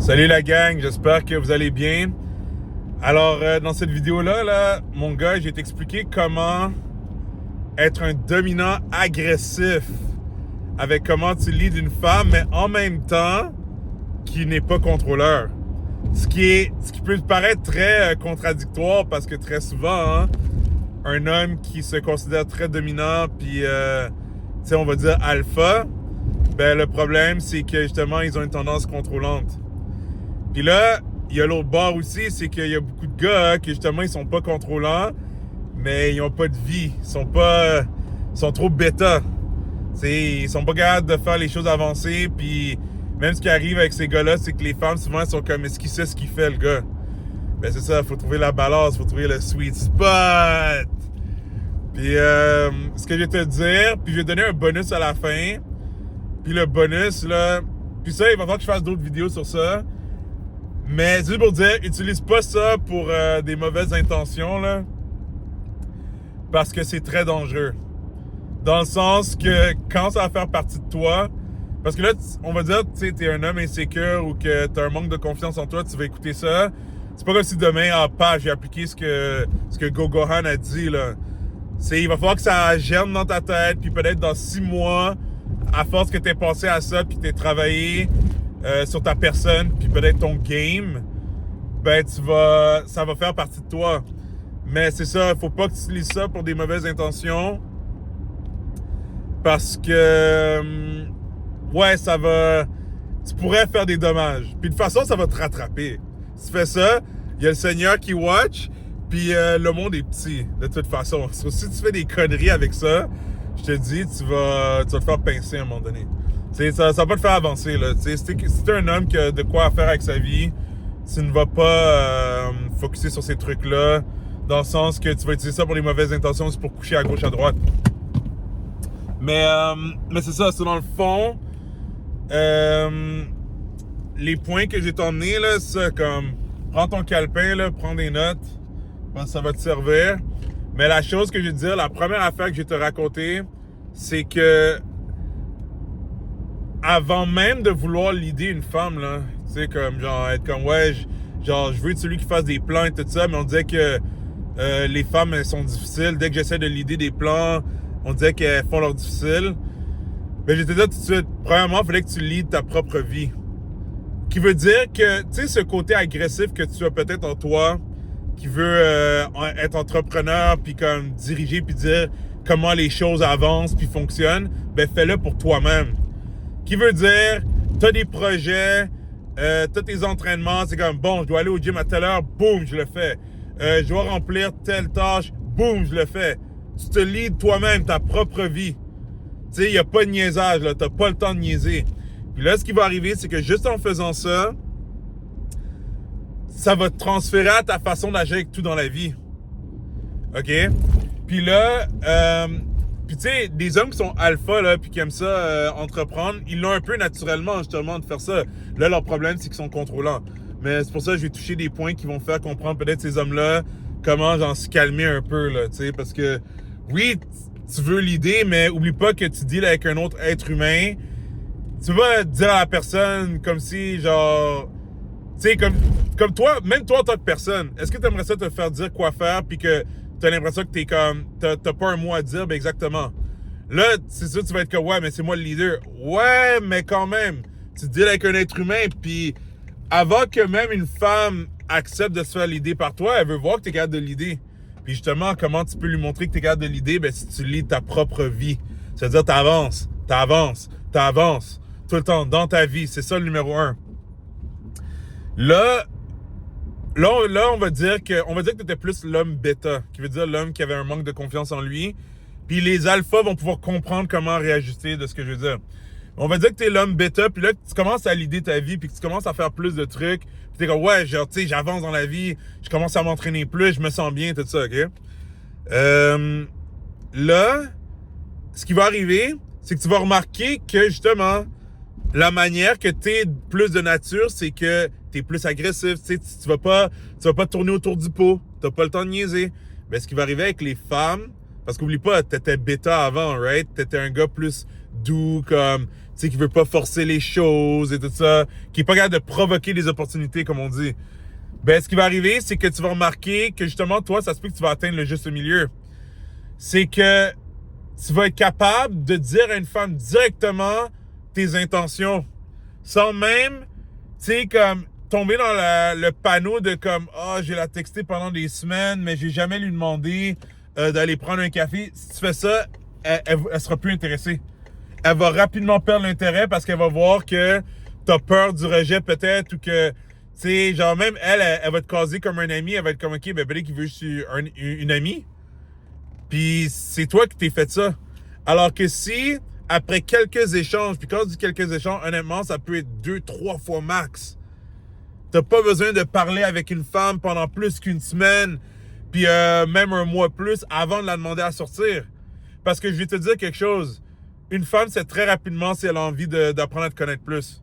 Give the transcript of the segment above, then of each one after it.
Salut la gang, j'espère que vous allez bien. Alors, dans cette vidéo-là, mon gars, je vais t'expliquer comment être un dominant agressif avec comment tu leads une femme, mais en même temps, qui n'est pas contrôleur. Ce qui peut paraître très contradictoire parce que très souvent, un homme qui se considère très dominant, puis, on va dire alpha, ben le problème, c'est que justement, ils ont une tendance contrôlante. Puis là, il y a l'autre bord aussi, c'est qu'il y a beaucoup de gars qui justement, ils sont pas contrôlants, mais ils ont pas de vie. Ils sont trop bêta. Ils sont pas capables de faire les choses avancées, puis même ce qui arrive avec ces gars-là, c'est que les femmes, souvent, sont comme, est-ce qu'il sait ce qu'il fait, le gars? Ben c'est ça, faut trouver la balance, faut trouver le sweet spot. Puis ce que je vais te dire, puis je vais donner un bonus à la fin. Puis le bonus, là, puis ça, il va falloir que je fasse d'autres vidéos sur ça. Mais c'est juste pour dire, utilise pas ça pour des mauvaises intentions, là. Parce que c'est très dangereux. Dans le sens que quand ça va faire partie de toi, parce que là, on va dire, tu sais, t'es un homme insécure ou que t'as un manque de confiance en toi, tu vas écouter ça. C'est pas comme si demain, j'ai appliqué ce que Gogohan a dit, là. Il va falloir que ça germe dans ta tête, puis peut-être dans 6 mois, à force que t'aies pensé à ça, puis que t'aies travaillé sur ta personne, puis peut-être ton game, ben ça va faire partie de toi. Mais c'est ça, faut pas que tu utilises ça pour des mauvaises intentions. Parce que, tu pourrais faire des dommages. Puis de toute façon, ça va te rattraper. Si tu fais ça, il y a le Seigneur qui watch, puis le monde est petit, de toute façon. Si tu fais des conneries avec ça, je te dis, tu vas te faire pincer à un moment donné. Ça va pas te faire avancer, là. Si t'es un homme qui a de quoi faire avec sa vie, tu ne vas pas focusser sur ces trucs-là, dans le sens que tu vas utiliser ça pour les mauvaises intentions, c'est pour coucher à gauche, à droite. Mais c'est ça, c'est dans le fond, les points que j'ai t'emmenés, là, c'est comme, prends ton calepin, là, prends des notes, parce que ça va te servir. Mais la chose que je vais te dire, la première affaire que je vais te raconter, c'est que avant même de vouloir leader une femme, là, tu sais, comme, genre, être comme, je veux être celui qui fasse des plans et tout ça, mais on disait que les femmes, elles sont difficiles. Dès que j'essaie de leader des plans, on disait qu'elles font leur difficile. Mais je vais te dire tout de suite, premièrement, il fallait que tu leads ta propre vie. Qui veut dire que, tu sais, ce côté agressif que tu as peut-être en toi, qui veut être entrepreneur, puis comme diriger, puis dire comment les choses avancent, puis fonctionnent, ben fais-le pour toi-même. Qui veut dire, t'as des projets, t'as tes entraînements, c'est comme, bon, je dois aller au gym à telle heure, boum, je le fais. Je dois remplir telle tâche, boum, je le fais. Tu te leads toi-même, ta propre vie. Tu sais, il n'y a pas de niaisage, là, t'as pas le temps de niaiser. Puis là, ce qui va arriver, c'est que juste en faisant ça, ça va te transférer à ta façon d'agir avec tout dans la vie. OK? Puis là, puis tu sais, des hommes qui sont alpha, là, puis qui aiment ça entreprendre, ils l'ont un peu naturellement, justement, de faire ça. Là, leur problème, c'est qu'ils sont contrôlants. Mais c'est pour ça que je vais toucher des points qui vont faire comprendre peut-être ces hommes-là, comment genre se calmer un peu, là, tu sais, parce que, oui, tu veux l'idée, mais oublie pas que tu deals avec un autre être humain. Tu vas dire à la personne comme si, genre, tu sais, comme toi, même toi en tant que personne, est-ce que tu aimerais ça te faire dire quoi faire, puis que t'as l'impression que t'as pas un mot à dire? Ben exactement. Là, c'est sûr, tu vas être comme, ouais, mais c'est moi le leader. Ouais, mais quand même, tu deals avec un être humain, puis avant que même une femme accepte de se faire leader par toi, elle veut voir que tu es capable de leader. Puis justement, comment tu peux lui montrer que tu es capable de leader? Ben, si tu leads ta propre vie. C'est-à-dire, t'avances tout le temps dans ta vie. C'est ça le numéro 1. Là, on va dire que tu étais plus l'homme bêta, qui veut dire l'homme qui avait un manque de confiance en lui. Puis les alphas vont pouvoir comprendre comment réajuster de ce que je veux dire. On va dire que t'es l'homme bêta, puis là, tu commences à leader ta vie, puis que tu commences à faire plus de trucs. Puis t'es comme, ouais, genre, tu sais, j'avance dans la vie, je commence à m'entraîner plus, je me sens bien, tout ça, OK? Là, ce qui va arriver, c'est que tu vas remarquer que, justement, la manière que t'es plus de nature, c'est que t'es plus agressif, tu sais, tu vas pas tourner autour du pot, t'as pas le temps de niaiser. Mais ce qui va arriver avec les femmes, parce qu'oublie pas, t'étais bêta avant, right? T'étais un gars plus doux, comme, sais, qui veut pas forcer les choses et tout ça, qui est pas capable de provoquer des opportunités, comme on dit. Ben, ce qui va arriver, c'est que tu vas remarquer que justement, toi, ça se peut que tu vas atteindre le juste milieu. C'est que tu vas être capable de dire à une femme directement tes intentions, sans même, tu sais, comme tomber dans le panneau de comme, j'ai la texté pendant des semaines, mais j'ai jamais lui demandé d'aller prendre un café. Si tu fais ça, elle sera plus intéressée. Elle va rapidement perdre l'intérêt parce qu'elle va voir que t'as peur du rejet peut-être, ou que, tu sais, genre même elle va te caser comme un ami, elle va être comme, ok, ben Blake qui veut juste une amie. Puis c'est toi qui t'es fait ça. Alors que si, après quelques échanges, puis quand je dis quelques échanges, honnêtement, ça peut être 2-3 fois max. T'as pas besoin de parler avec une femme pendant plus qu'une semaine, puis même un mois plus, avant de la demander à sortir. Parce que je vais te dire quelque chose. Une femme, c'est très rapidement si elle a envie d'apprendre à te connaître plus.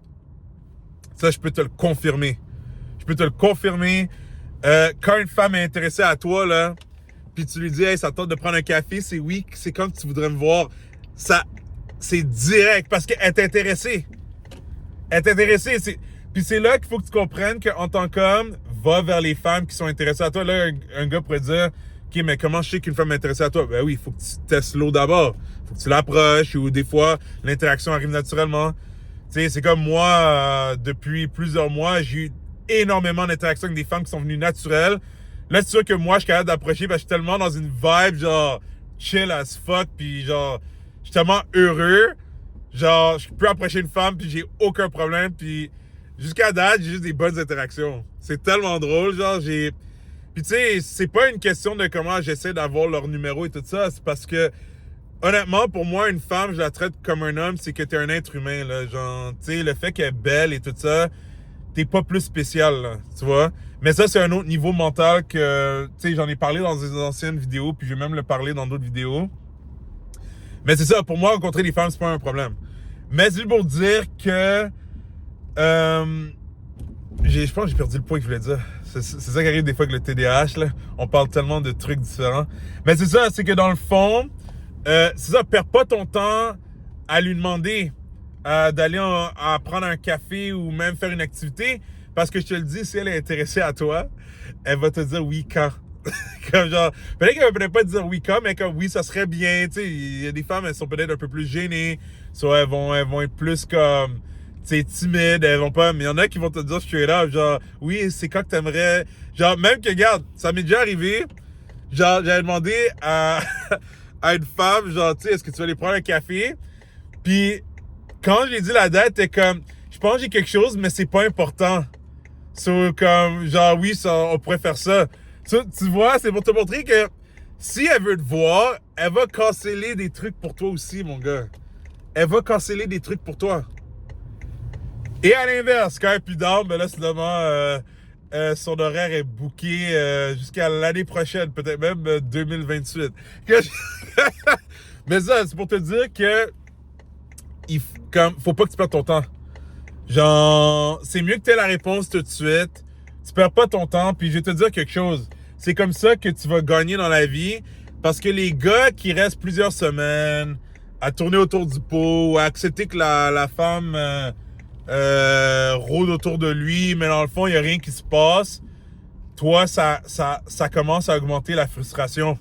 Ça, je peux te le confirmer. Je peux te le confirmer. Quand une femme est intéressée à toi, là, puis tu lui dis, hey, ça te tente de prendre un café, c'est oui, c'est comme tu voudrais me voir. Ça, c'est direct parce qu'elle est intéressée. Elle est intéressée. Puis c'est là qu'il faut que tu comprennes qu'en tant qu'homme, va vers les femmes qui sont intéressées à toi. Là, un gars pourrait dire, OK, mais comment je sais qu'une femme est intéressée à toi? Ben oui, il faut que tu testes l'eau d'abord. Il faut que tu l'approches, ou des fois, l'interaction arrive naturellement. Tu sais, c'est comme moi, depuis plusieurs mois, j'ai eu énormément d'interactions avec des femmes qui sont venues naturelles. Là, c'est sûr que moi, je suis capable d'approcher parce que je suis tellement dans une vibe, genre, chill as fuck, puis genre, je suis tellement heureux. Genre, je peux approcher une femme, puis j'ai aucun problème, puis jusqu'à date, j'ai juste des bonnes interactions. C'est tellement drôle, genre, j'ai... Puis tu sais, c'est pas une question de comment j'essaie d'avoir leur numéro et tout ça, c'est parce que, honnêtement, pour moi, une femme, je la traite comme un homme, c'est que t'es un être humain, là, genre, tu sais, le fait qu'elle est belle et tout ça, t'es pas plus spécial, là, tu vois. Mais ça, c'est un autre niveau mental que, tu sais, j'en ai parlé dans des anciennes vidéos, puis je vais même le parler dans d'autres vidéos. Mais c'est ça, pour moi, rencontrer les femmes, c'est pas un problème. Mais c'est pour dire que, je pense que j'ai perdu le point que je voulais dire. C'est ça qui arrive des fois avec le TDAH, là. On parle tellement de trucs différents. Mais c'est ça, c'est que dans le fond, c'est ça, perds pas ton temps à lui demander d'aller à prendre un café ou même faire une activité. Parce que je te le dis, si elle est intéressée à toi, elle va te dire oui quand. Comme genre, peut-être qu'elle va peut-être pas te dire oui quand, mais comme oui, ça serait bien. Tu sais, il y a des femmes, elles sont peut-être un peu plus gênées. Soit elles vont être plus comme, tu sais, timides. Elles vont pas, mais il y en a qui vont te dire straight up, genre, oui, c'est quand que t'aimerais. Genre, même que, regarde, ça m'est déjà arrivé. Genre, j'avais demandé à, à une femme, genre, tu sais, est-ce que tu vas aller prendre un café? Puis, quand j'ai dit la date, elle était comme, je pense que j'ai quelque chose, mais c'est pas important. So, comme, genre, oui, ça, on pourrait faire ça. So, tu vois, c'est pour te montrer que si elle veut te voir, elle va canceller des trucs pour toi aussi, mon gars. Elle va canceller des trucs pour toi. Et à l'inverse, quand elle est plus down, ben là, finalement, son horaire est booké jusqu'à l'année prochaine, peut-être même 2028. Mais ça, c'est pour te dire que faut pas que tu perdes ton temps. Genre, c'est mieux que tu aies la réponse tout de suite. Tu perds pas ton temps, puis je vais te dire quelque chose. C'est comme ça que tu vas gagner dans la vie, parce que les gars qui restent plusieurs semaines à tourner autour du pot, à accepter que la femme rôde autour de lui, mais dans le fond, il n'y a rien qui se passe, toi, ça commence à augmenter la frustration.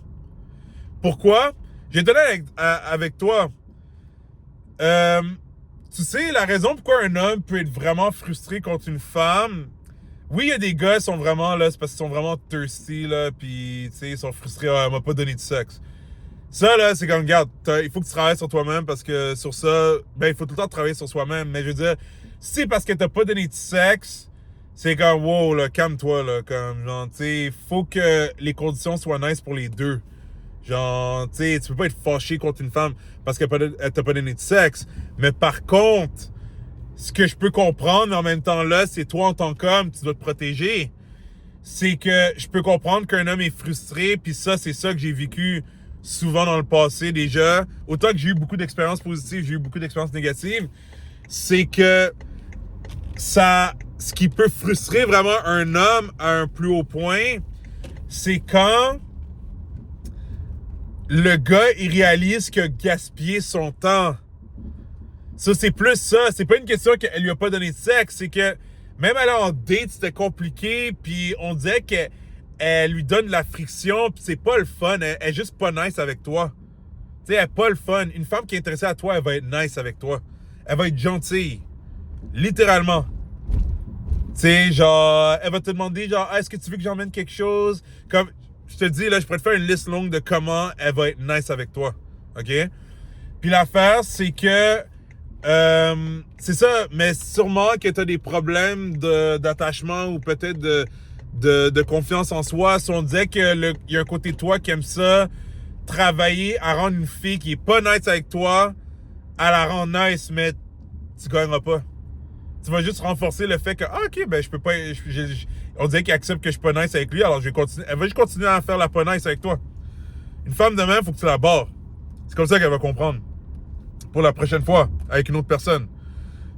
Pourquoi? J'ai donné avec toi. Tu sais, la raison pourquoi un homme peut être vraiment frustré contre une femme, oui, il y a des gars qui sont vraiment là, c'est parce qu'ils sont vraiment thirsty, là, puis, tu sais, ils sont frustrés, elle m'a pas donné de sexe. Ça, là, c'est comme, regarde, il faut que tu travailles sur toi-même parce que sur ça, ben, il faut tout le temps travailler sur soi-même. Mais je veux dire, si c'est parce que t'as pas donné de sexe, c'est comme, wow, là, calme-toi, là, comme, genre, tu sais, faut que les conditions soient nice pour les deux. Genre, tu sais, tu peux pas être fâché contre une femme parce qu'elle t'a pas donné de sexe. Mais par contre, ce que je peux comprendre, mais en même temps là, c'est toi en tant qu'homme, tu dois te protéger. C'est que je peux comprendre qu'un homme est frustré, puis ça, c'est ça que j'ai vécu souvent dans le passé déjà. Autant que j'ai eu beaucoup d'expériences positives, j'ai eu beaucoup d'expériences négatives. C'est que ce qui peut frustrer vraiment un homme à un plus haut point, c'est quand le gars, il réalise qu'il a gaspillé son temps. Ça, c'est plus ça. C'est pas une question qu'elle lui a pas donné de sexe. C'est que même aller en date, c'était compliqué. Puis on dirait qu'elle lui donne de la friction. Puis c'est pas le fun. Elle est juste pas nice avec toi. Tu sais, elle est pas le fun. Une femme qui est intéressée à toi, elle va être nice avec toi. Elle va être gentille. Littéralement. Tu sais, genre, elle va te demander, genre, ah, est-ce que tu veux que j'emmène quelque chose? Comme, je te dis, là, je pourrais te faire une liste longue de comment elle va être nice avec toi. OK? Puis l'affaire, c'est que, c'est ça, mais sûrement que tu as des problèmes d'attachement ou peut-être de confiance en soi. Si on disait qu'il y a un côté de toi qui aime ça, travailler à rendre une fille qui est pas nice avec toi, à la rendre nice, mais tu gagneras pas. Tu vas juste renforcer le fait que, ah, ok, ben, je peux pas, on dirait qu'il accepte que je suis pas nice avec lui, alors je vais continuer, elle va juste continuer à faire la pas nice avec toi. Une femme de même, faut que tu la barres. C'est comme ça qu'elle va comprendre. Pour la prochaine fois, avec une autre personne.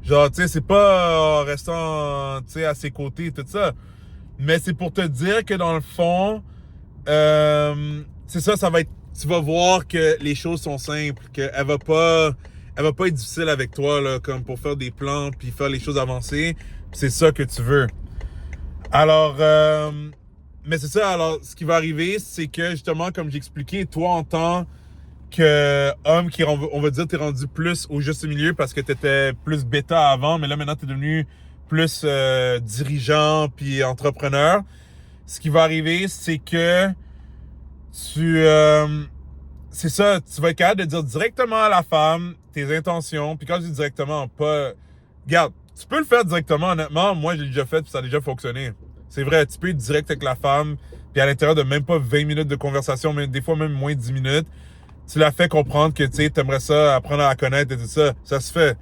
Genre, tu sais, c'est pas en restant, tu sais, à ses côtés, tout ça. Mais c'est pour te dire que dans le fond, c'est ça, ça va être, tu vas voir que les choses sont simples, qu'elle va pas être difficile avec toi, là, comme pour faire des plans, puis faire les choses avancer. C'est ça que tu veux. Alors, mais c'est ça, alors, ce qui va arriver, c'est que, justement, comme j'ai expliqué, toi, en tant que homme qui, on va dire, t'es rendu plus au juste milieu parce que t'étais plus bêta avant, mais là, maintenant, t'es devenu plus dirigeant puis entrepreneur. Ce qui va arriver, c'est que c'est ça, tu vas être capable de dire directement à la femme tes intentions. Puis quand je dis directement, pas... Regarde, tu peux le faire directement, honnêtement. Moi, je l'ai déjà fait puis ça a déjà fonctionné. C'est vrai, tu peux être direct avec la femme puis à l'intérieur de même pas 20 minutes de conversation, mais des fois même moins 10 minutes, tu la fais comprendre que, tu sais, t'aimerais ça, apprendre à la connaître et tout ça. Ça se fait.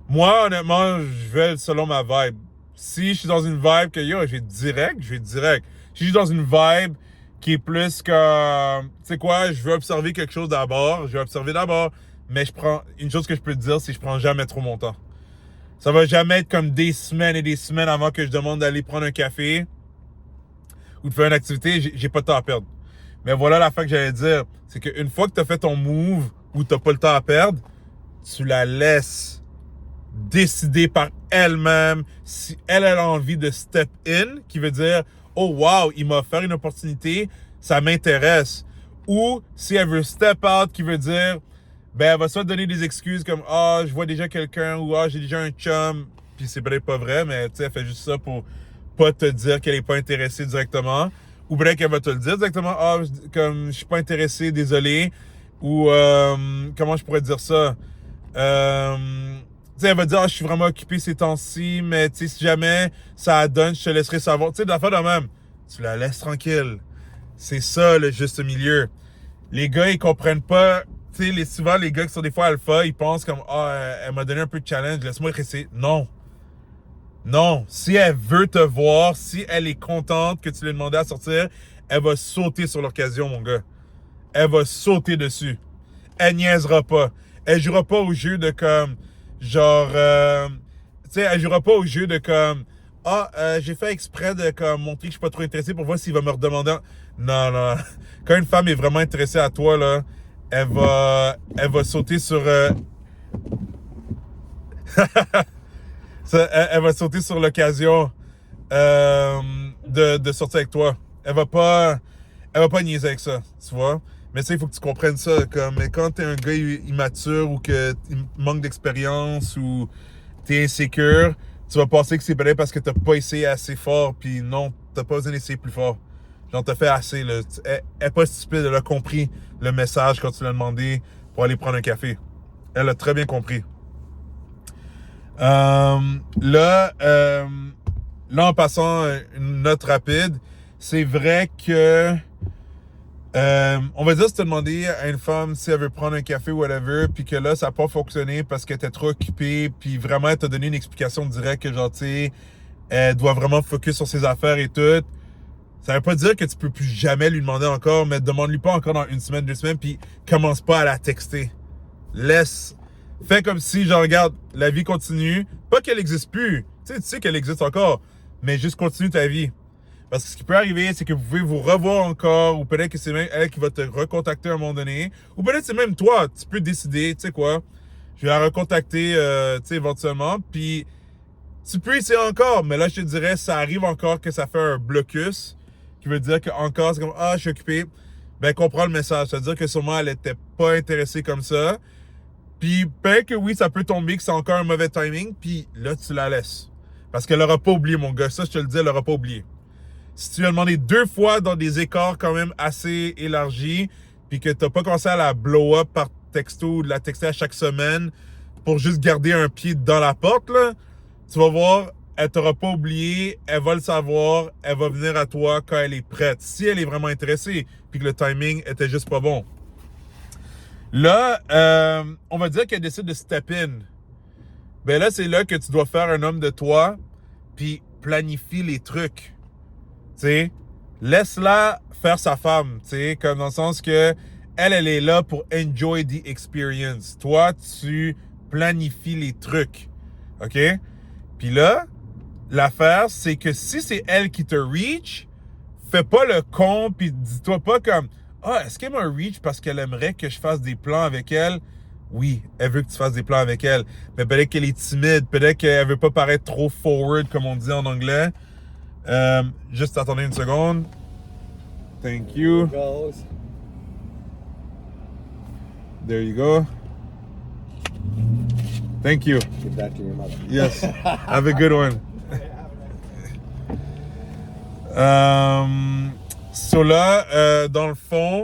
Moi, honnêtement, je vais selon ma vibe. Si je suis dans une vibe que, yo, je vais direct. Si je suis dans une vibe qui est plus que, tu sais quoi, je veux observer quelque chose d'abord, je vais observer d'abord, mais une chose que je peux te dire, c'est que je prends jamais trop mon temps. Ça va jamais être comme des semaines et des semaines avant que je demande d'aller prendre un café ou de faire une activité, j'ai pas de temps à perdre. Mais voilà la fin que j'allais dire, c'est qu'une fois que tu as fait ton move ou tu n'as pas le temps à perdre, tu la laisses décider par elle-même si elle a envie de step in, qui veut dire « Oh wow, il m'a offert une opportunité, ça m'intéresse. » Ou si elle veut step out, qui veut dire ben elle va soit donner des excuses comme « Ah, je vois déjà quelqu'un » ou « Ah, j'ai déjà un chum », puis c'est peut-être pas vrai, mais tu sais, elle fait juste ça pour pas te dire qu'elle est pas intéressée directement. Ou peut-être qu'elle va te le dire directement, ah, comme je suis pas intéressé, désolé. Ou comment je pourrais dire ça? Tu sais, elle va dire, ah, je suis vraiment occupé ces temps-ci, mais tu sais, si jamais ça donne, je te laisserai savoir. Tu sais, de la fois de même, tu la laisses tranquille. C'est ça le juste milieu. Les gars, ils comprennent pas. Tu sais, souvent les gars qui sont des fois alpha, ils pensent comme, ah, elle m'a donné un peu de challenge, laisse-moi rester. Non. Non, si elle veut te voir, si elle est contente que tu lui aies demandé à sortir, elle va sauter sur l'occasion, mon gars. Elle va sauter dessus. Elle niaisera pas. Elle jouera pas au jeu de comme, genre, tu sais, elle jouera pas au jeu de comme, ah, j'ai fait exprès de comme montrer que je suis pas trop intéressé pour voir s'il va me redemander. Non, non. Quand une femme est vraiment intéressée à toi, là, elle va sauter sur... elle va sauter sur l'occasion de sortir avec toi. Elle va pas niaiser avec ça, tu vois. Mais ça, il faut que tu comprennes ça. Comme quand t'es un gars immature ou que tu manques d'expérience ou t'es insécure, tu vas penser que c'est peut-être parce que t'as pas essayé assez fort. Puis non, t'as pas besoin d'essayer plus fort. Genre, t'as fait assez. Là. Elle est pas stupide. Elle a compris le message quand tu l'as demandé pour aller prendre un café. Elle a très bien compris. Là, en passant une note rapide, c'est vrai que on va dire si tu as demandé à une femme si elle veut prendre un café ou whatever, puis que là, ça n'a pas fonctionné parce qu'elle était trop occupée, puis vraiment, elle t'a donné une explication directe que genre, tu sais, elle doit vraiment focus sur ses affaires et tout. Ça veut pas dire que tu peux plus jamais lui demander encore, mais demande-lui pas encore dans une semaine, 2 semaines, puis commence pas à la texter. Fais comme si, genre, regarde, la vie continue. Pas qu'elle n'existe plus. Tu sais qu'elle existe encore. Mais juste continue ta vie. Parce que ce qui peut arriver, c'est que vous pouvez vous revoir encore. Ou peut-être que c'est même elle qui va te recontacter à un moment donné. Ou peut-être c'est même toi. Tu peux décider, tu sais quoi. Je vais la recontacter, tu sais, éventuellement. Puis, tu peux essayer encore, mais là, je te dirais, ça arrive encore que ça fait un blocus, qui veut dire que encore, c'est comme, ah, je suis occupé. Ben, comprends le message. C'est-à-dire que sûrement, elle était pas intéressée comme ça. Puis, peut-être que oui, ça peut tomber, que c'est encore un mauvais timing, puis là, tu la laisses. Parce qu'elle aura pas oublié, mon gars. Ça, je te le dis, elle aura pas oublié. Si tu lui as demandé 2 fois dans des écarts quand même assez élargis, puis que t'as pas commencé à la blow up par texto ou de la texter à chaque semaine pour juste garder un pied dans la porte, là, tu vas voir, elle t'aura pas oublié, elle va le savoir, elle va venir à toi quand elle est prête. Si elle est vraiment intéressée, puis que le timing était juste pas bon. Là, on va dire qu'elle décide de step in. Ben là, c'est là que tu dois faire un homme de toi, puis planifie les trucs. Tu sais, laisse-la faire sa femme, tu sais, comme dans le sens que elle est là pour enjoy the experience. Toi, tu planifies les trucs, OK? Puis là, l'affaire, c'est que si c'est elle qui te reach, fais pas le con, puis dis-toi pas comme « Ah, est-ce qu'elle m'a reach parce qu'elle aimerait que je fasse des plans avec elle? » Oui, elle veut que tu fasses des plans avec elle, mais peut-être qu'elle est timide, peut-être qu'elle veut pas paraître trop forward, comme on dit en anglais. Juste attendez une seconde. Thank you. There you go. Thank you. Give that to your mother. Yes. Have a good one. So là, dans le fond,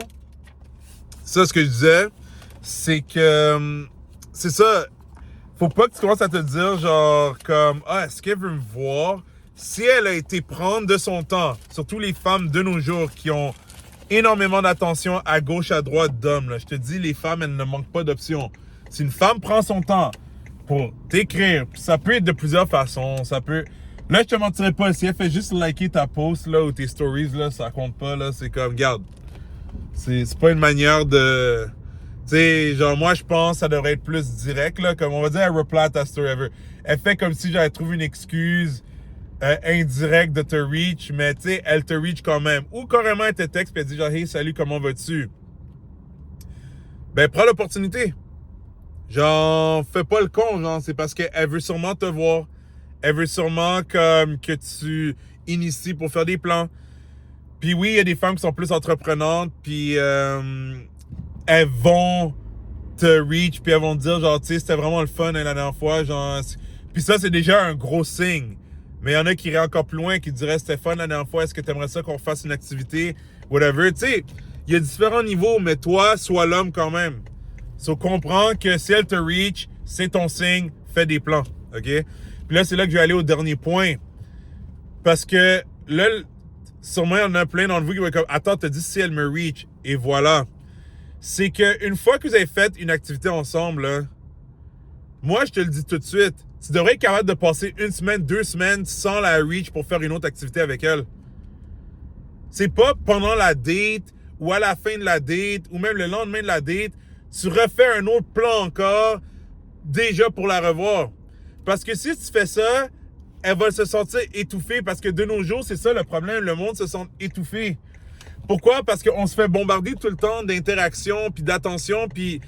ça, ce que je disais, c'est que, c'est ça, faut pas que tu commences à te dire, genre, comme, ah, est-ce qu'elle veut me voir? Si elle a été prendre de son temps, surtout les femmes de nos jours qui ont énormément d'attention à gauche, à droite d'hommes, là, je te dis, les femmes, elles ne manquent pas d'options. Si une femme prend son temps pour t'écrire, ça peut être de plusieurs façons, ça peut... Là, je te mentirais pas, si elle fait juste liker ta post, là, ou tes stories, là, ça compte pas, là, c'est comme, regarde, c'est pas une manière de... Tu sais, genre, moi, je pense que ça devrait être plus direct, là, comme on va dire, elle reply à ta story, elle fait comme si j'avais trouvé une excuse indirecte de te reach, mais tu sais, elle te reach quand même. Ou carrément, elle te texte, puis elle dit genre, hey, salut, comment vas-tu? Ben, prends l'opportunité. Genre, fais pas le con, genre, c'est parce qu'elle veut sûrement te voir. Elle veut sûrement comme que tu inities pour faire des plans. Puis oui, il y a des femmes qui sont plus entreprenantes, puis elles vont te reach, puis elles vont te dire, genre, tu sais, c'était vraiment le fun hein, la dernière fois, genre... Puis ça, c'est déjà un gros signe. Mais il y en a qui iraient encore plus loin, qui diraient, c'était fun la dernière fois, est-ce que tu aimerais ça qu'on fasse une activité, whatever. Tu sais, il y a différents niveaux, mais toi, sois l'homme quand même. So, comprends que si elle te reach, c'est ton signe, fais des plans, OK? Puis là, c'est là que je vais aller au dernier point. Parce que là, sûrement, il y en a plein d'entre vous qui vont être comme, attends, t'as dit si elle me reach, et voilà. C'est qu'une fois que vous avez fait une activité ensemble, là, moi, je te le dis tout de suite, tu devrais être capable de passer 1 semaine, 2 semaines sans la reach pour faire une autre activité avec elle. C'est pas pendant la date ou à la fin de la date ou même le lendemain de la date, tu refais un autre plan encore déjà pour la revoir. Parce que si tu fais ça, elle va se sentir étouffée parce que de nos jours, c'est ça le problème, le monde se sent étouffé. Pourquoi? Parce qu'on se fait bombarder tout le temps d'interactions puis d'attention puis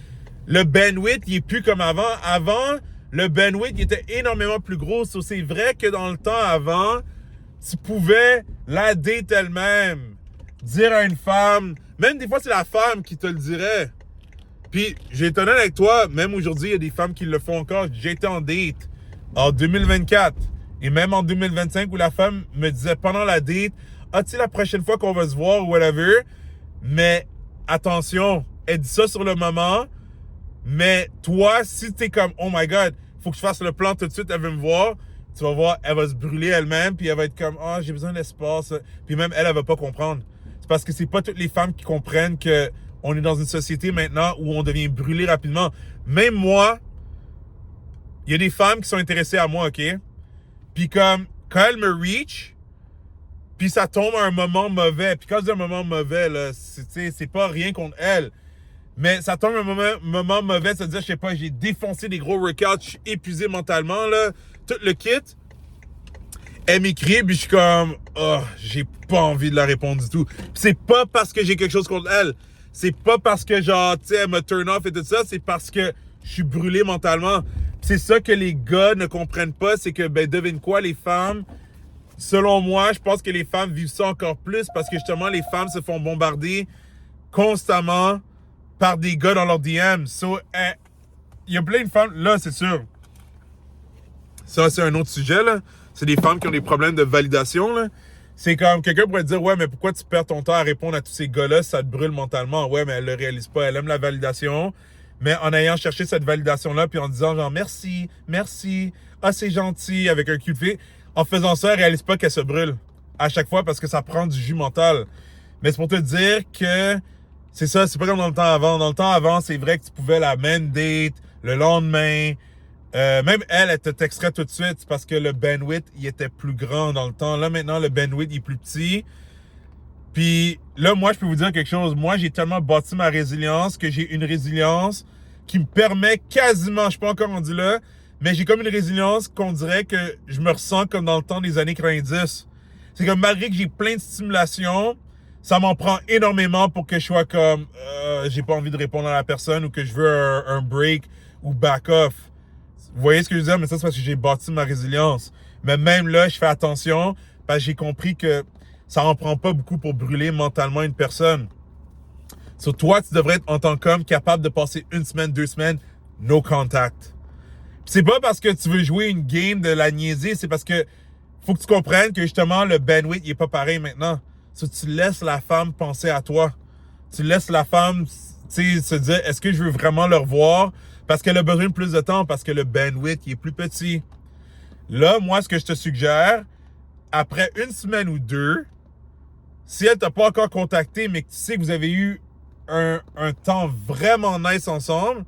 le bandwidth, il est plus comme avant. Avant, le bandwidth il était énormément plus gros. So, c'est vrai que dans le temps avant, tu pouvais la date elle-même, dire à une femme, même des fois c'est la femme qui te le dirait. Puis, j'ai été honnête avec toi, même aujourd'hui, il y a des femmes qui le font encore. J'ai été en date en 2024 et même en 2025 où la femme me disait pendant la date, ah, tu sais, la prochaine fois qu'on va se voir ou whatever, mais attention, elle dit ça sur le moment, mais toi, si t'es comme, oh my God, faut que je fasse le plan tout de suite, elle veut me voir, tu vas voir, elle va se brûler elle-même, puis elle va être comme, ah, j'ai besoin d'espace. Puis même, elle va pas comprendre. C'est parce que c'est pas toutes les femmes qui comprennent que on est dans une société maintenant où on devient brûlé rapidement. Même moi, il y a des femmes qui sont intéressées à moi, OK? Puis comme, quand elles me reach, puis ça tombe à un moment mauvais. Puis quand je dis un moment mauvais, là, c'est pas rien contre elle. Mais ça tombe à un moment mauvais, c'est-à-dire, je sais pas, j'ai défoncé des gros workouts, je suis épuisé mentalement, là, tout le kit. Elle m'écrit, puis je suis comme, oh, j'ai pas envie de la répondre du tout. Puis c'est pas parce que j'ai quelque chose contre elle. C'est pas parce que, genre, tu sais, elle me turn off et tout ça, c'est parce que je suis brûlé mentalement. C'est ça que les gars ne comprennent pas, c'est que, ben, devine quoi, les femmes, selon moi, je pense que les femmes vivent ça encore plus parce que justement, les femmes se font bombarder constamment par des gars dans leur DM. So, il y a plein de femmes, là, c'est sûr. Ça, c'est un autre sujet, là. C'est des femmes qui ont des problèmes de validation, là. C'est comme, quelqu'un pourrait dire, ouais, mais pourquoi tu perds ton temps à répondre à tous ces gars-là, ça te brûle mentalement. Ouais, mais elle le réalise pas. Elle aime la validation. Mais en ayant cherché cette validation-là, puis en disant genre, merci, merci, ah, c'est gentil, avec un cul de fille, en faisant ça, elle réalise pas qu'elle se brûle à chaque fois parce que ça prend du jus mental. Mais c'est pour te dire que c'est ça, c'est pas comme dans le temps avant. Dans le temps avant, c'est vrai que tu pouvais la main date le lendemain. Même elle te texterait tout de suite parce que le bandwidth, il était plus grand dans le temps. Là, maintenant, le bandwidth, il est plus petit. Puis là, moi, je peux vous dire quelque chose. Moi, j'ai tellement bâti ma résilience que j'ai une résilience qui me permet quasiment, je suis pas encore rendu là, mais j'ai comme une résilience qu'on dirait que je me ressens comme dans le temps des années 90. C'est comme malgré que j'ai plein de stimulation, ça m'en prend énormément pour que je sois comme j'ai pas envie de répondre à la personne ou que je veux un break ou back off. Vous voyez ce que je veux dire? Mais ça, c'est parce que j'ai bâti ma résilience. Mais même là, je fais attention parce que j'ai compris que ça en prend pas beaucoup pour brûler mentalement une personne. So, toi, tu devrais être en tant qu'homme capable de passer 1 semaine, 2 semaines, no contact. C'est pas parce que tu veux jouer une game de la niaiser, c'est parce que faut que tu comprennes que justement le bandwidth il est pas pareil maintenant. So, tu laisses la femme penser à toi. Tu laisses la femme se dire est-ce que je veux vraiment le revoir parce qu'elle a besoin de plus de temps, parce que le bandwidth il est plus petit. Là, moi, ce que je te suggère, après 1 semaine ou 2, si elle t'a pas encore contacté, mais que tu sais que vous avez eu un temps vraiment nice ensemble,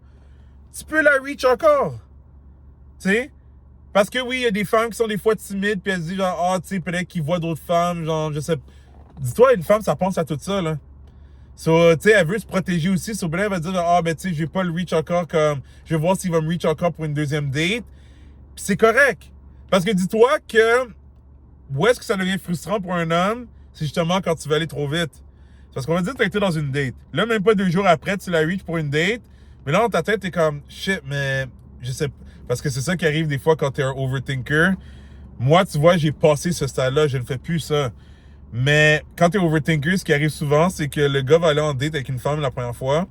tu peux la reach encore. Tu sais? Parce que oui, il y a des femmes qui sont des fois timides, puis elles se disent genre, ah, tu sais, peut-être qu'ils voient d'autres femmes, genre, je sais. Dis-toi, une femme, ça pense à tout ça, là. So, tu sais, elle veut se protéger aussi. So, ben, elle va dire, ah, ben, tu sais, je vais pas le reach encore comme, je vais voir s'il va me reach encore pour une deuxième date. Puis c'est correct. Parce que dis-toi que, où est-ce que ça devient frustrant pour un homme? C'est justement quand tu vas aller trop vite. Parce qu'on va dire que tu as été dans une date. Là, même pas 2 jours après, tu la reach pour une date. Mais là, dans ta tête, t'es comme, shit, mais je sais pas. Parce que c'est ça qui arrive des fois quand t'es un overthinker. Moi, tu vois, j'ai passé ce stade-là, je ne fais plus ça. Mais quand t'es overthinker, ce qui arrive souvent, c'est que le gars va aller en date avec une femme la première fois.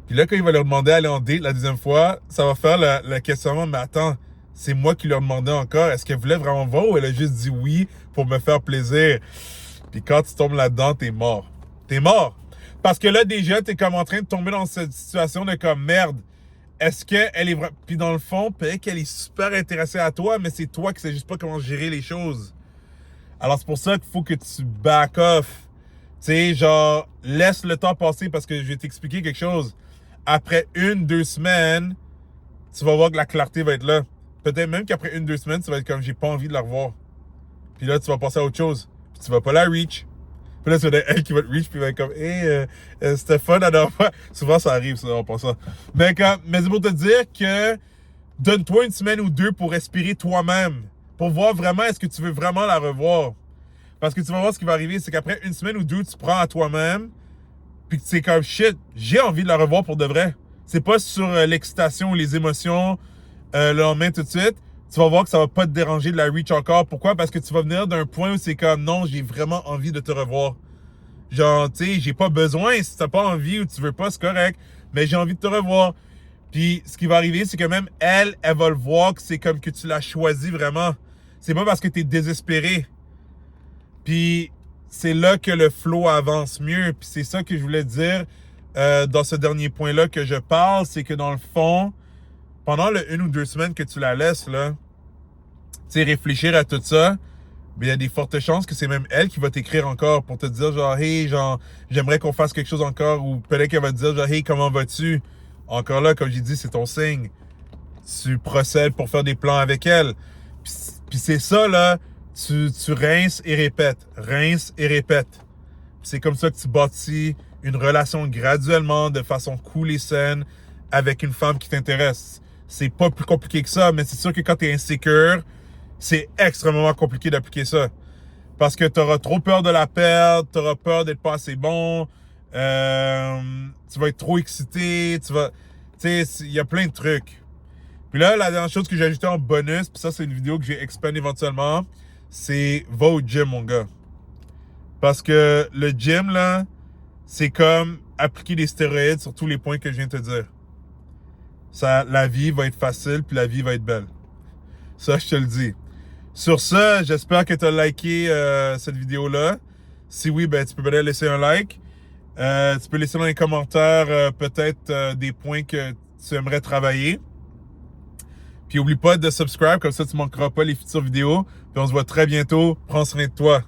Puis là, quand il va leur demander d'aller en date la deuxième fois, ça va faire le questionnement, mais attends, c'est moi qui leur demandais encore, est-ce qu'elle voulait vraiment voir ou elle a juste dit oui pour me faire plaisir? Puis quand tu tombes là-dedans, t'es mort. T'es mort. Parce que là, déjà, t'es comme en train de tomber dans cette situation de comme merde. Est-ce qu'elle est vraiment. Puis dans le fond, peut-être qu'elle est super intéressée à toi, mais c'est toi qui sais juste pas comment gérer les choses. Alors c'est pour ça qu'il faut que tu back off. Tu sais, genre, laisse le temps passer parce que je vais t'expliquer quelque chose. Après 1, 2 semaines, tu vas voir que la clarté va être là. Peut-être même qu'après 1, 2 semaines, tu vas être comme j'ai pas envie de la revoir. Puis là, tu vas passer à autre chose. Puis tu vas pas la reach. Puis là, c'est elle qui va te reach, puis il va être comme, hey, c'était fun la dernière fois. Souvent, ça arrive, ça, en passant. Mais c'est pour te dire que donne-toi 1 semaine ou 2 pour respirer toi-même. Pour voir vraiment, est-ce que tu veux vraiment la revoir. Parce que tu vas voir ce qui va arriver, c'est qu'après 1 semaine ou 2, tu prends à toi-même, puis que c'est comme, shit, j'ai envie de la revoir pour de vrai. C'est pas sur l'excitation ou les émotions le lendemain tout de suite. Tu vas voir que ça va pas te déranger de la reach encore. Pourquoi? Parce que tu vas venir d'un point où c'est comme, non, j'ai vraiment envie de te revoir. Genre, tu sais, j'ai pas besoin. Si t'as pas envie ou tu veux pas, c'est correct. Mais j'ai envie de te revoir. Puis, ce qui va arriver, c'est que même elle va le voir que c'est comme que tu l'as choisi vraiment. C'est pas parce que t'es désespéré. Puis, c'est là que le flow avance mieux. Puis, c'est ça que je voulais dire dans ce dernier point-là que je parle. C'est que dans le fond, pendant le 1 ou 2 semaines que tu la laisses, là, tu sais, réfléchir à tout ça, mais il y a des fortes chances que c'est même elle qui va t'écrire encore pour te dire genre, hey, genre, j'aimerais qu'on fasse quelque chose encore, ou peut-être qu'elle va te dire genre, hey, comment vas-tu? Encore là, comme j'ai dit, c'est ton signe. Tu procèdes pour faire des plans avec elle. Puis c'est ça, là, tu rinces et répètes. Rince et répètes. C'est comme ça que tu bâtis une relation graduellement, de façon cool et saine, avec une femme qui t'intéresse. C'est pas plus compliqué que ça, mais c'est sûr que quand t'es insécure, c'est extrêmement compliqué d'appliquer ça. Parce que t'auras trop peur de la perdre, t'auras peur d'être pas assez bon, tu vas être trop excité, tu Tu sais, il y a plein de trucs. Puis là, la dernière chose que j'ai ajouté en bonus, puis ça, c'est une vidéo que j'ai expand éventuellement, c'est va au gym, mon gars. Parce que le gym, là, c'est comme appliquer des stéroïdes sur tous les points que je viens de te dire. Ça, la vie va être facile, puis la vie va être belle. Ça, je te le dis. Sur ça, j'espère que tu as liké cette vidéo-là. Si oui, ben, tu peux peut-être laisser un like. Tu peux laisser dans les commentaires peut-être des points que tu aimerais travailler. Puis oublie pas de subscribe, comme ça tu manqueras pas les futures vidéos. Puis on se voit très bientôt. Prends soin de toi.